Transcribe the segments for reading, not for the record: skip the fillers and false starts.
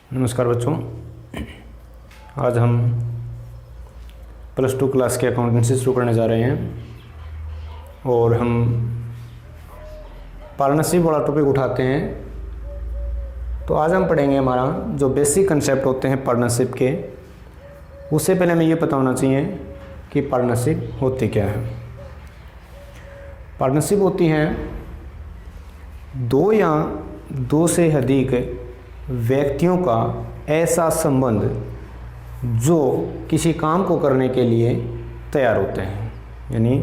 नमस्कार बच्चों, आज हम +2 क्लास के अकाउंटेंसी शुरू करने जा रहे हैं और हम पार्टनरशिप वाला टॉपिक उठाते हैं। तो आज हम पढ़ेंगे हमारा जो बेसिक कंसेप्ट होते हैं पार्टनरशिप के। उससे पहले हमें ये पता होना चाहिए कि पार्टनरशिप होती क्या है। पार्टनरशिप होती है दो या दो से अधिक व्यक्तियों का ऐसा संबंध जो किसी काम को करने के लिए तैयार होते हैं। यानी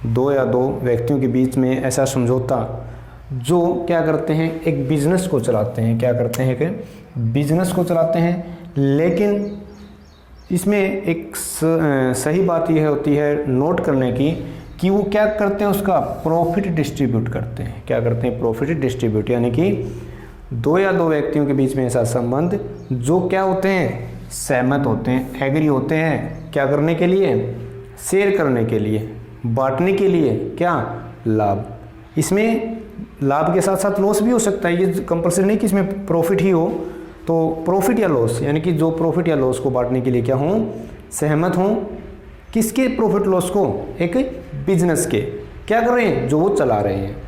दो या दो व्यक्तियों के बीच में ऐसा समझौता जो क्या करते हैं, एक बिजनेस को चलाते हैं। क्या करते हैं कि बिजनेस को चलाते हैं, लेकिन इसमें एक सही बात यह होती है नोट करने की कि वो क्या करते हैं, उसका प्रॉफिट डिस्ट्रीब्यूट करते हैं। क्या करते हैं, प्रॉफिट डिस्ट्रीब्यूट। यानी कि दो या दो व्यक्तियों के बीच में ऐसा संबंध जो क्या होते हैं, सहमत होते हैं, एग्री होते हैं। क्या करने के लिए, शेयर करने के लिए, बांटने के लिए। क्या लाभ, इसमें लाभ के साथ साथ लॉस भी हो सकता है। ये कंपल्सरी नहीं कि इसमें प्रॉफिट ही हो। तो प्रॉफिट या लॉस, यानी कि जो प्रॉफिट या लॉस को बांटने के लिए क्या हों, सहमत हों। किसके प्रॉफिट लॉस को, एक बिजनेस के। क्या कर रहे हैं, जो वो चला रहे हैं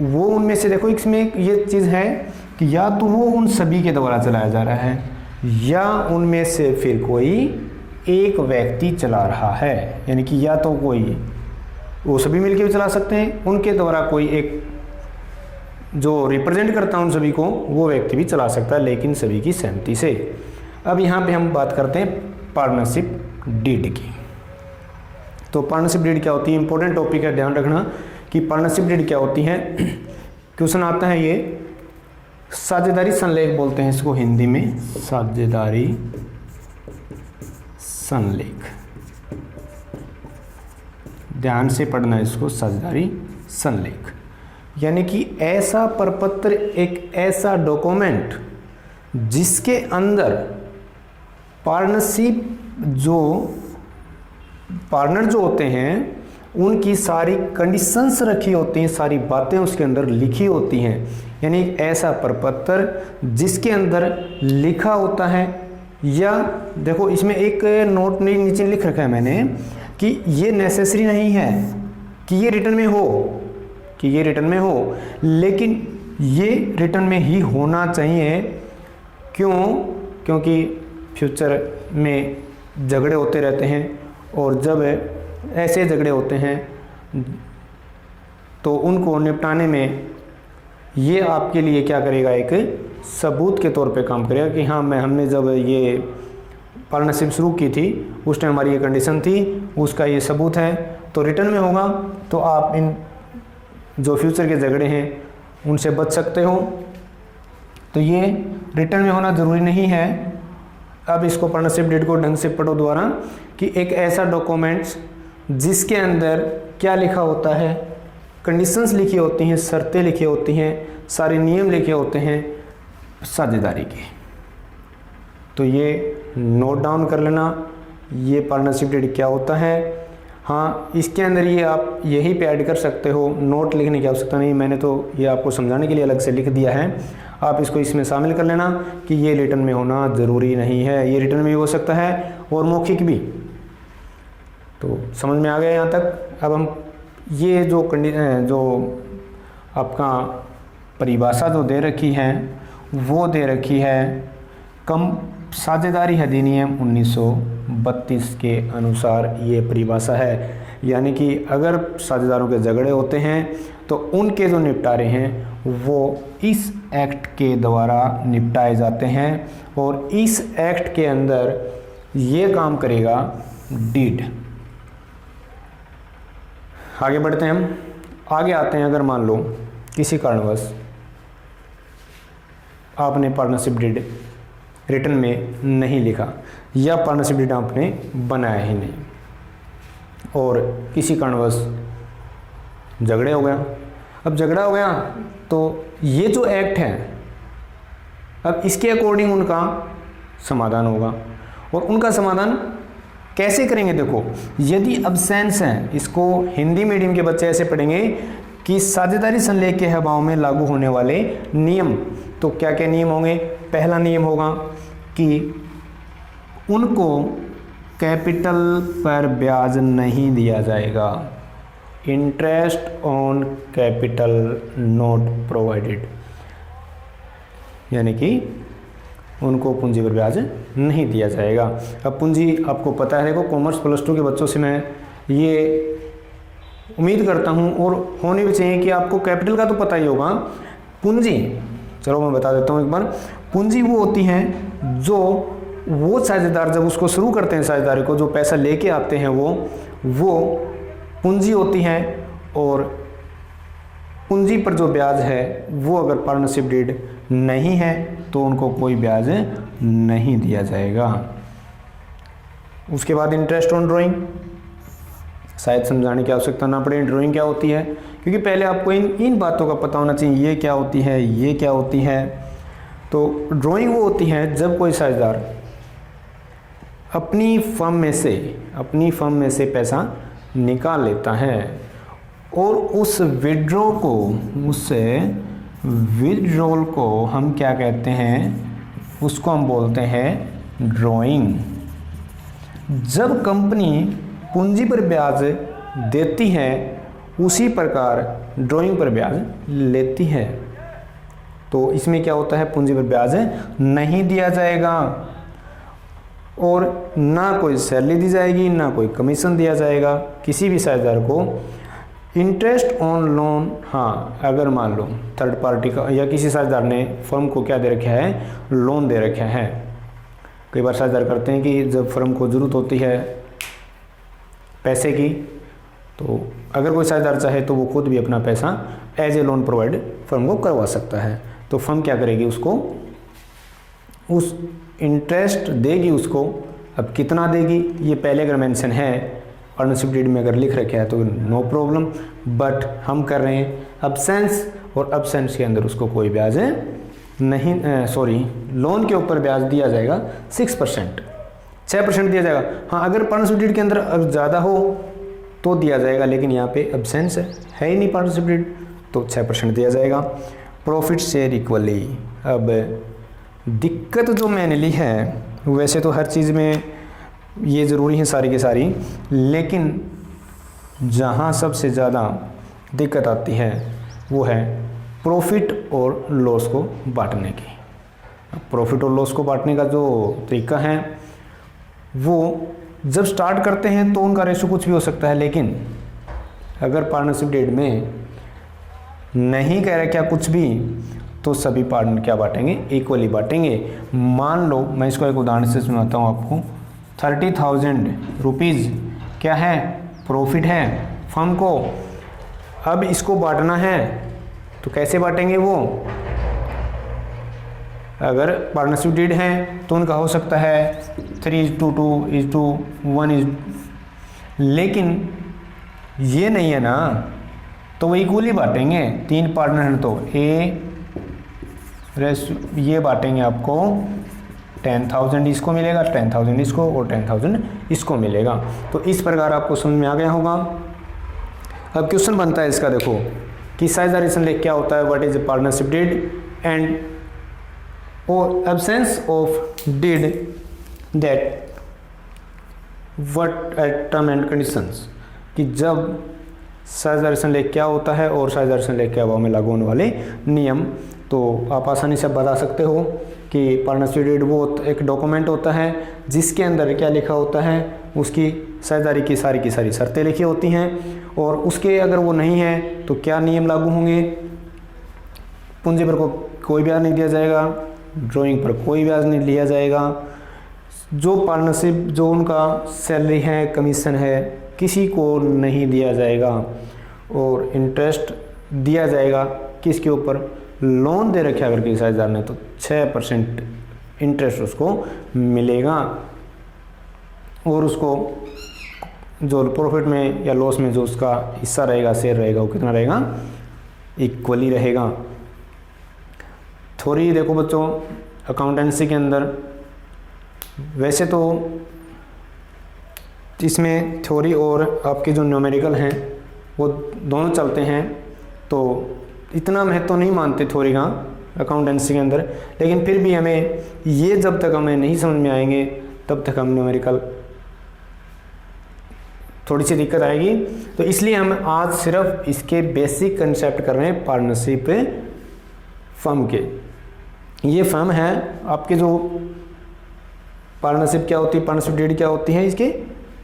वो उनमें से। देखो इसमें ये चीज़ है कि या तो वो उन सभी के द्वारा चलाया जा रहा है या उनमें से फिर कोई एक व्यक्ति चला रहा है। यानी कि या तो कोई, वो सभी मिलकर भी चला सकते हैं, उनके द्वारा कोई एक जो रिप्रेजेंट करता है उन सभी को, वो व्यक्ति भी चला सकता है, लेकिन सभी की सहमति से। अब यहाँ पे हम बात करते हैं पार्टनरशिप डीड की। तो पार्टनरशिप डीड क्या होती है, इंपॉर्टेंट टॉपिक है, ध्यान रखना कि पार्टनरशिप डीड क्या होती है। क्वेश्चन आता है ये, साझेदारी संलेख बोलते हैं इसको हिंदी में, साझेदारी संलेख। ध्यान से पढ़ना इसको, साझेदारी संलेख। यानी कि ऐसा प्रपत्र, एक ऐसा डॉक्यूमेंट जिसके अंदर पार्टनरशिप जो पार्टनर जो होते हैं उनकी सारी कंडीशंस रखी होती हैं, सारी बातें उसके अंदर लिखी होती हैं। यानी एक ऐसा प्रपत्र जिसके अंदर लिखा होता है, या देखो इसमें एक नोट नीचे लिख रखा है मैंने कि ये नेसेसरी नहीं है कि ये रिटर्न में हो, कि ये रिटर्न में हो, लेकिन ये रिटर्न में ही होना चाहिए। क्यों? क्योंकि फ्यूचर में झगड़े होते रहते हैं, और जब ऐसे झगड़े होते हैं तो उनको निपटाने में ये आपके लिए क्या करेगा, एक सबूत के तौर पे काम करेगा कि हाँ हमने जब ये पार्टनरशिप शुरू की थी उस टाइम हमारी ये कंडीशन थी, उसका ये सबूत है। तो रिटर्न में होगा तो आप इन जो फ्यूचर के झगड़े हैं उनसे बच सकते हो। तो ये रिटर्न में होना ज़रूरी नहीं है। अब इसको पार्टनरशिप डीड को ढंग से पढ़ो द्वारा कि एक ऐसा डॉक्यूमेंट्स जिसके अंदर क्या लिखा होता है, कंडीशंस लिखी होती हैं, शर्तें लिखी होती हैं, सारे नियम लिखे होते हैं साझेदारी के। तो ये नोट डाउन कर लेना, ये पार्टनरशिप डीड क्या होता है। हाँ, इसके अंदर ये आप यही पे ऐड कर सकते हो, नोट लिखने की आवश्यकता नहीं, मैंने तो ये आपको समझाने के लिए अलग से लिख दिया है। आप इसको इसमें शामिल कर लेना कि ये रिटर्न में होना ज़रूरी नहीं है, ये रिटर्न में भी हो सकता है और मौखिक भी। तो समझ में आ गया यहाँ तक। अब हम ये जो आपका परिभाषा जो दे रखी है वो दे रखी है कम साझेदारी अधिनियम 1932 के अनुसार ये परिभाषा है। यानी कि अगर साझेदारों के झगड़े होते हैं तो उनके जो निपटारे हैं वो इस एक्ट के द्वारा निपटाए जाते हैं, और इस एक्ट के अंदर ये काम करेगा डीड। आगे बढ़ते हैं, हम आगे आते हैं। अगर मान लो किसी कारणवश आपने पार्टनरशिप डीड रिटर्न में नहीं लिखा, या पार्टनरशिप डीड आपने बनाया ही नहीं, और किसी कारणवश झगड़े हो गया। अब झगड़ा हो गया तो ये जो एक्ट है, अब इसके अकॉर्डिंग उनका समाधान होगा। और उनका समाधान कैसे करेंगे, देखो यदि अब्सेंस है, इसको हिंदी मीडियम के बच्चे ऐसे पढ़ेंगे कि साझेदारी संलेख के अभाव में लागू होने वाले नियम। तो क्या क्या नियम होंगे, पहला नियम होगा कि उनको कैपिटल पर ब्याज नहीं दिया जाएगा। Interest on capital not provided, यानी कि उनको पूंजी पर ब्याज नहीं दिया जाएगा। अब पूंजी आपको पता है, देखो कॉमर्स +2 के बच्चों से मैं ये उम्मीद करता हूँ और होनी भी चाहिए कि आपको कैपिटल का तो पता ही होगा। पूंजी, चलो मैं बता देता हूँ एक बार। पूंजी वो होती हैं जो वो साझेदार जब उसको शुरू करते हैं, साझेदारी को जो पैसा लेके आते हैं वो पूंजी होती हैं, और पूंजी पर जो ब्याज है वो अगर पार्टनरशिप डीड नहीं है तो उनको कोई ब्याज नहीं दिया जाएगा। उसके बाद इंटरेस्ट ऑन ड्राइंग, शायद समझाने की आवश्यकता ना पड़े ड्राइंग क्या होती है, क्योंकि पहले आपको इन बातों का पता होना चाहिए, ये क्या होती है, ये क्या होती है। तो ड्राइंग वो होती है जब कोई साझेदार अपनी फर्म में से पैसा निकाल लेता है और उस विड्रॉल को हम क्या कहते हैं, उसको हम बोलते हैं ड्राइंग। जब कंपनी पूंजी पर ब्याज देती है उसी प्रकार ड्राइंग पर ब्याज लेती है। तो इसमें क्या होता है, पूंजी पर ब्याज नहीं दिया जाएगा और ना कोई सैलरी दी जाएगी, ना कोई कमीशन दिया जाएगा किसी भी साझेदार को। इंटरेस्ट ऑन लोन, हाँ अगर मान लो थर्ड पार्टी का या किसी साझेदार ने फर्म को क्या दे रखा है, लोन दे रखा है। कई बार साझेदार करते हैं कि जब फर्म को ज़रूरत होती है पैसे की, तो अगर कोई साझेदार चाहे तो वो खुद भी अपना पैसा as a loan provide firm को करवा सकता है। तो फर्म क्या करेगी, उसको उस इंटरेस्ट देगी उसको। अब कितना देगी ये पहले अगर मेंशन है पार्टनरशिप डीड में अगर लिख रखा है तो नो प्रॉब्लम, बट हम कर रहे हैं अब्सेंस, और अब्सेंस के अंदर उसको कोई ब्याज नहीं, लोन के ऊपर ब्याज दिया जाएगा 6% दिया जाएगा। हाँ अगर पार्टनरशिप डीड के अंदर ज़्यादा हो तो दिया जाएगा, लेकिन यहाँ पे अब्सेंस है ही नहीं पार्टनरशिप डीड, तो 6% दिया जाएगा। Profit share equally. अब दिक्कत जो मैंने ली है, वैसे तो हर चीज़ में ये ज़रूरी है सारी की सारी, लेकिन जहाँ सबसे ज़्यादा दिक्कत आती है वो है प्रॉफिट और लॉस को बांटने की। प्रॉफिट और लॉस को बांटने का जो तरीका है वो जब स्टार्ट करते हैं तो उनका रेशो कुछ भी हो सकता है, लेकिन अगर पार्टनरशिप डीड में नहीं कह रहा क्या कुछ भी, तो सभी पार्टनर क्या बांटेंगे, इक्वली बांटेंगे। मान लो मैं इसको एक उदाहरण से सुनाता हूँ आपको। 30,000 रुपीज़ क्या है, प्रॉफिट है फर्म को। अब इसको बांटना है तो कैसे बांटेंगे वो, अगर पार्टनरशिप डीड है तो उनका हो सकता है 3:2:1, लेकिन ये नहीं है ना, तो वो इक्वली बांटेंगे। 3 पार्टनर हैं तो ये बांटेंगे आपको 10,000 इसको मिलेगा, 10,000 इसको और 10,000 इसको मिलेगा। तो इस प्रकार आपको समझ में आ गया होगा। अब क्वेश्चन बनता है इसका, देखो कि साइजरेशन लेख क्या होता है, what is partnership deed and और absence of deed that what at term and conditions, कि जब साइजरेशन लेख क्या होता है और साइजरेशन लेख के अभाव में लागू होने वाले नियम। तो आप आसानी से बता सकते हो कि पार्टनरशिप डीड वो एक डॉक्यूमेंट होता है जिसके अंदर क्या लिखा होता है, उसकी साझेदारी की सारी शर्तें लिखी होती हैं, और उसके अगर वो नहीं है तो क्या नियम लागू होंगे। पूंजी पर कोई ब्याज नहीं दिया जाएगा, ड्राइंग पर कोई ब्याज नहीं लिया जाएगा, जो पार्टनरशिप जो उनका सैलरी है कमीशन है किसी को नहीं दिया जाएगा, और इंटरेस्ट दिया जाएगा किसके ऊपर, लोन दे रखे अगर किसी साझेदार ने तो 6% इंटरेस्ट उसको मिलेगा, और उसको जो प्रॉफिट में या लॉस में जो उसका हिस्सा रहेगा, शेयर रहेगा, वो कितना रहेगा, इक्वली रहेगा। थोड़ी देखो बच्चों अकाउंटेंसी के अंदर वैसे तो इसमें थ्योरी और आपके जो न्यूमेरिकल हैं वो दोनों चलते हैं, तो इतना महत्व तो नहीं मानते थ्योरी का, अकाउंटेंसी के अंदर, लेकिन फिर भी हमें ये जब तक हमें नहीं समझ में आएंगे तब तक हम न्यूमेरिकल थोड़ी सी दिक्कत आएगी। तो इसलिए हम आज सिर्फ इसके बेसिक कंसेप्ट कर रहे हैं पार्टनरशिप फर्म के। ये फर्म है आपके, जो पार्टनरशिप क्या होती है, पार्टनरशिप डीड क्या होती है, इसके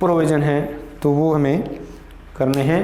प्रोविज़न हैं, तो वो हमें करने हैं।